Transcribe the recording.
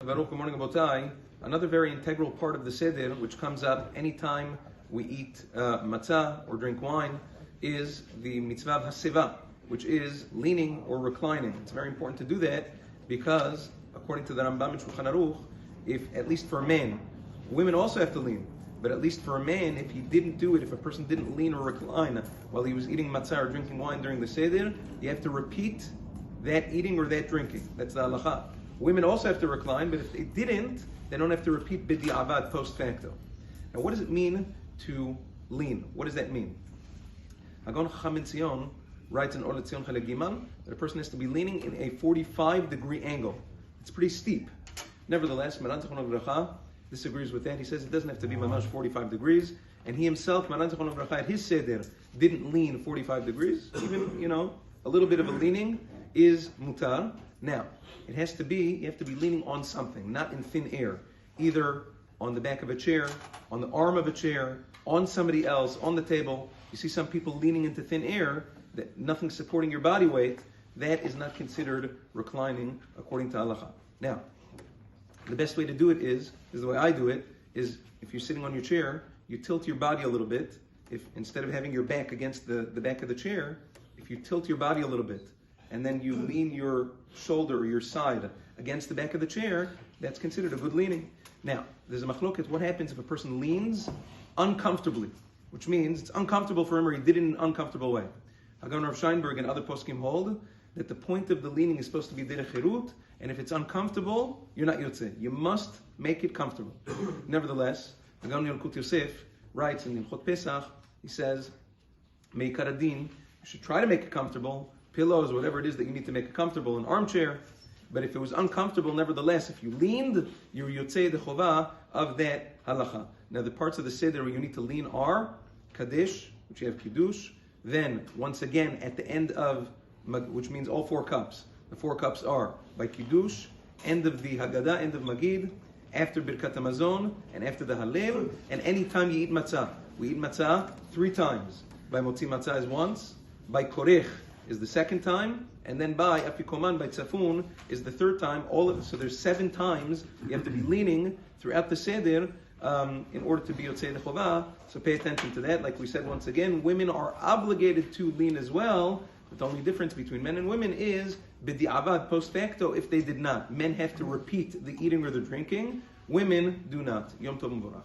Good morning, Abotai. Another very integral part of the Seder, which comes up anytime we eat matzah or drink wine, is the mitzvah of haseva, which is leaning or reclining. It's very important to do that because, according to the Rambam in Shulchan Aruch, if at least for men, women also have to lean, but at least for a man, if he didn't do it, if a person didn't lean or recline while he was eating matzah or drinking wine during the Seder, you have to repeat that eating or that drinking. That's the halacha. Women also have to recline, but if they didn't, they don't have to repeat b'di'avad post facto. Now, what does it mean to lean? What does that mean? Hagon Chacham Tzion writes in Or L'Tzion Chelek Gimal that a person has to be leaning in a 45-degree angle. It's pretty steep. Nevertheless, Maran Zichrono Livracha disagrees with that. He says it doesn't have to be mamash 45 degrees, and he himself, Maran Zichrono Livracha, at his Seder, didn't lean 45 degrees. Even, a little bit of a leaning is mutar. Now, you have to be leaning on something, not in thin air. Either on the back of a chair, on the arm of a chair, on somebody else, on the table. You see some people leaning into thin air, that nothing supporting your body weight. That is not considered reclining according to halacha. Now, the best way to do it is the way I do it, is if you're sitting on your chair, you tilt your body a little bit. If instead of having your back against the back of the chair, if you tilt your body a little bit, and then you lean your shoulder or your side against the back of the chair, that's considered a good leaning. Now, there's a machloket. What happens if a person leans uncomfortably? Which means it's uncomfortable for him or he did it in an uncomfortable way. Hagan Rav Scheinberg and other poskim hold that the point of the leaning is supposed to be derech hirut, and if it's uncomfortable, you're not yotzeh. You must make it comfortable. Nevertheless, Hagan Yalkut Yosef writes in Hilchot Pesach, he says, Meikar adin, you should try to make it comfortable, pillows, whatever it is that you need to make it comfortable, an armchair. But if it was uncomfortable, nevertheless, if you leaned, you're yotzei the chovah of that halacha. Now, the parts of the Seder where you need to lean are Kaddish, which you have Kiddush. Then, once again, at the end of, which means all 4 cups. The 4 cups are by Kiddush, end of the Haggadah, end of Magid, after Birkat HaMazon, and after the Halel, and any time you eat matzah. We eat matzah 3 times. By Motzi Matzah is once, by Korech is the 2nd time, and then by Afikoman, by Tzafun, is the 3rd time. So there's 7 times you have to be leaning throughout the Seder in order to be Yotzei the Chovah. So pay attention to that. Like we said once again, women are obligated to lean as well, but the only difference between men and women is b'di'avad post facto if they did not. Men have to repeat the eating or the drinking. Women do not. Yom Tov U'Vorach.